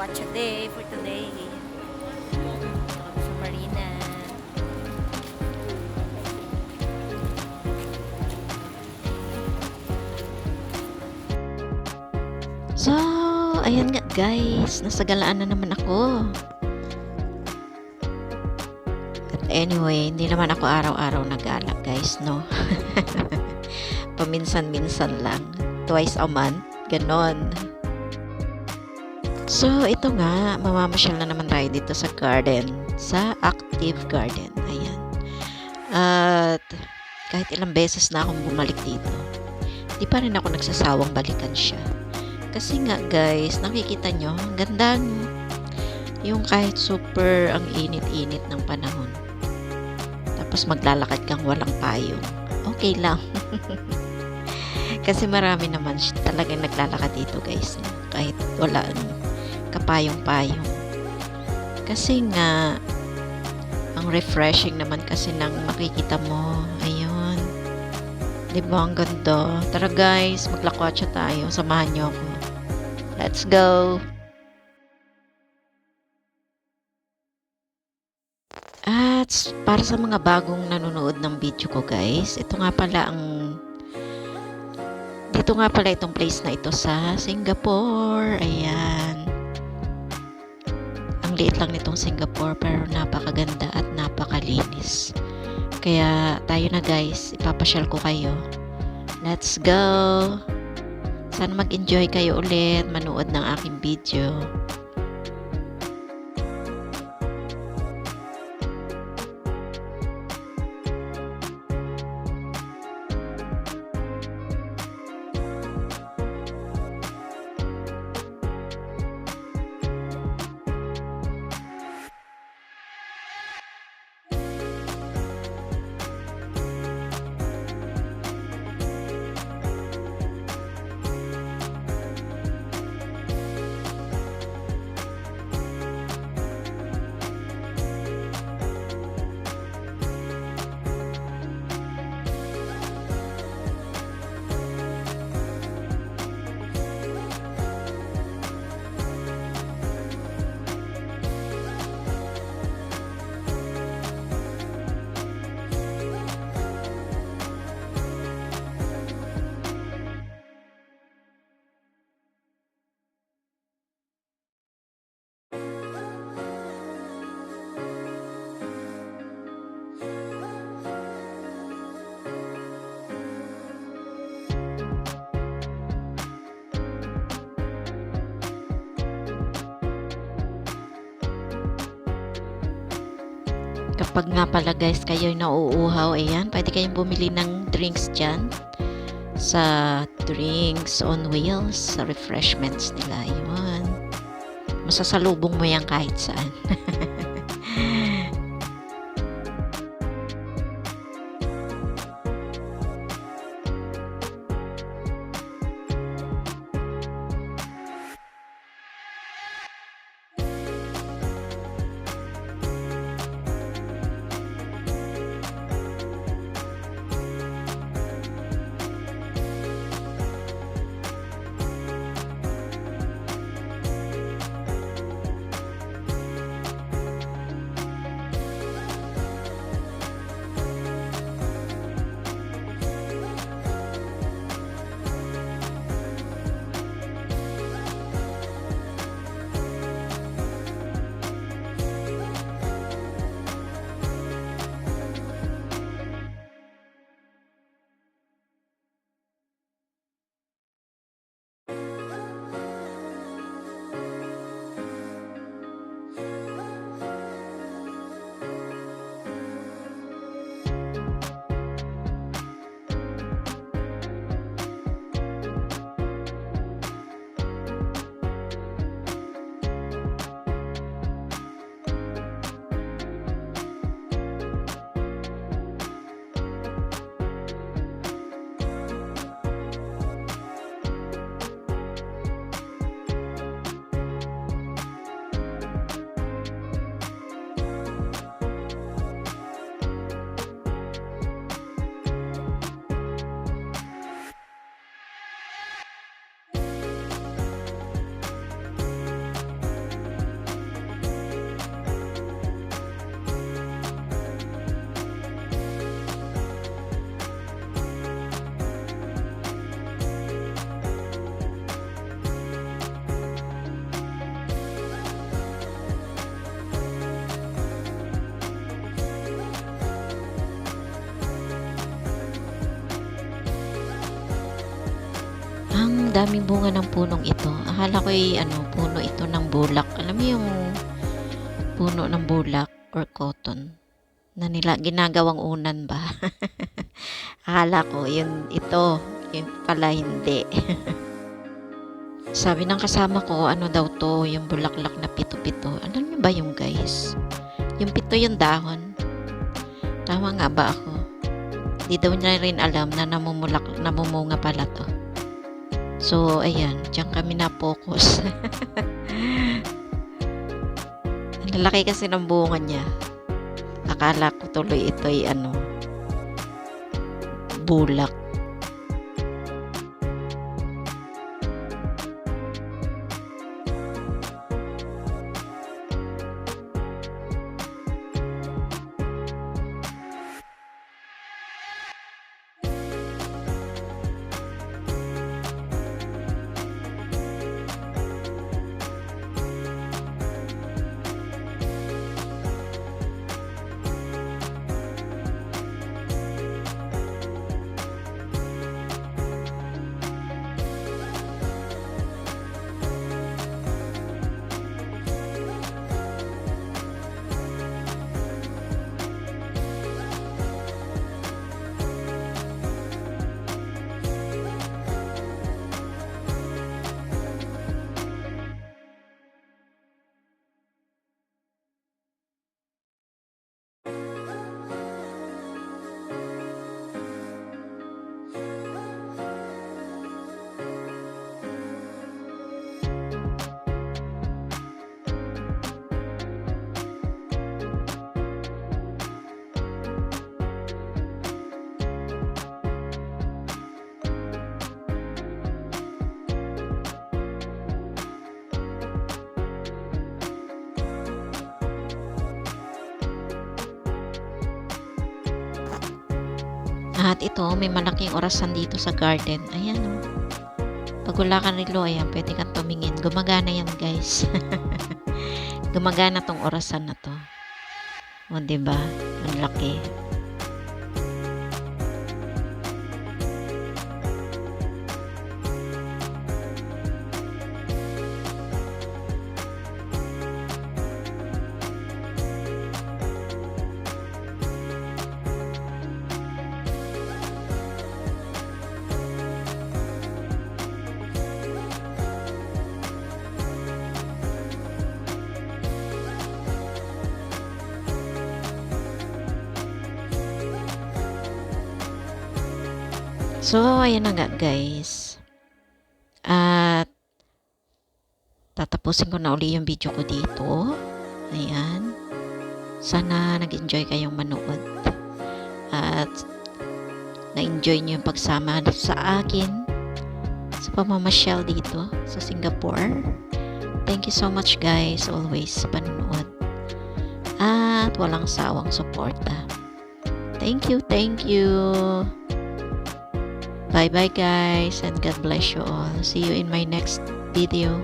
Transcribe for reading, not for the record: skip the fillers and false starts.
matcha day for today. Dito kami sa Marina. So, ayan nga guys, nasa galaan na naman ako. At anyway, hindi naman ako araw-araw nagala guys, no? Paminsan-minsan lang. Twice a month, ganon. So, ito nga, mamamasyal na naman tayo dito sa garden, sa Active Garden. Ayan. At kahit ilang beses na akong bumalik dito, di pa rin ako nagsasawang balikan siya. Kasi nga guys, nakikita nyo, ang ganda no? Yung kahit super ang init-init ng panahon. Tapos maglalakad kang walang payong. Okay lang. Kasi marami naman talagang naglalakad dito guys. No? Kahit wala kapayong-payong. Kasi nga, ang refreshing naman kasi ng makikita mo. Ayun. Diba ang ganda? Tara guys, maglakwatsa tayo. Samahan nyo ako. Let's go! At para sa mga bagong nanonood ng video ko guys, ito nga pala dito nga pala itong place na ito sa Singapore. Ayan. Ang liit lang nitong Singapore pero napakaganda at napakalinis. Kaya tayo na guys, ipapasyal ko kayo. Let's go! Sana mag-enjoy kayo ulit manood ng aking video. Kapag nga pala guys kayo nauuhaw, ayan, pwede kayong bumili ng drinks dyan sa Drinks on Wheels, sa refreshments nila, yun. Masasalubong mo yan kahit saan. daming bunga ng punong ito. Akala ko puno ito ng bulak. Alam mo yung puno ng bulak or cotton na nila ginagawang unan ba? Akala ko yun ito. Yun pala hindi. Sabi ng kasama ko, ano daw to, yung bulaklak na pito-pito. Ano nyo ba yung guys? Yung pito yung dahon. Tama nga ba ako? Di daw niya rin alam na namumunga pala to. So, ayan. Diyan kami na-focus. Ang lalaki kasi ng bunga niya. Akala ko tuloy ito'y bulak. At ito, may malaking orasan dito sa garden. Ayan o. Pag wala kang relo, ayan, pwede kang tumingin. Gumagana yan, guys. Gumagana tong orasan na to. O, diba? Ang laki. So, ayan na nga guys. At tatapusin ko na uli yung video ko dito. Ayan. Sana nag-enjoy kayong manood. At na-enjoy nyo yung pagsama sa akin sa pamamasyal dito sa Singapore. Thank you so much guys always sa panonood. At walang sawang suporta. Thank you, thank you. Bye bye guys and God bless you all. See you in my next video.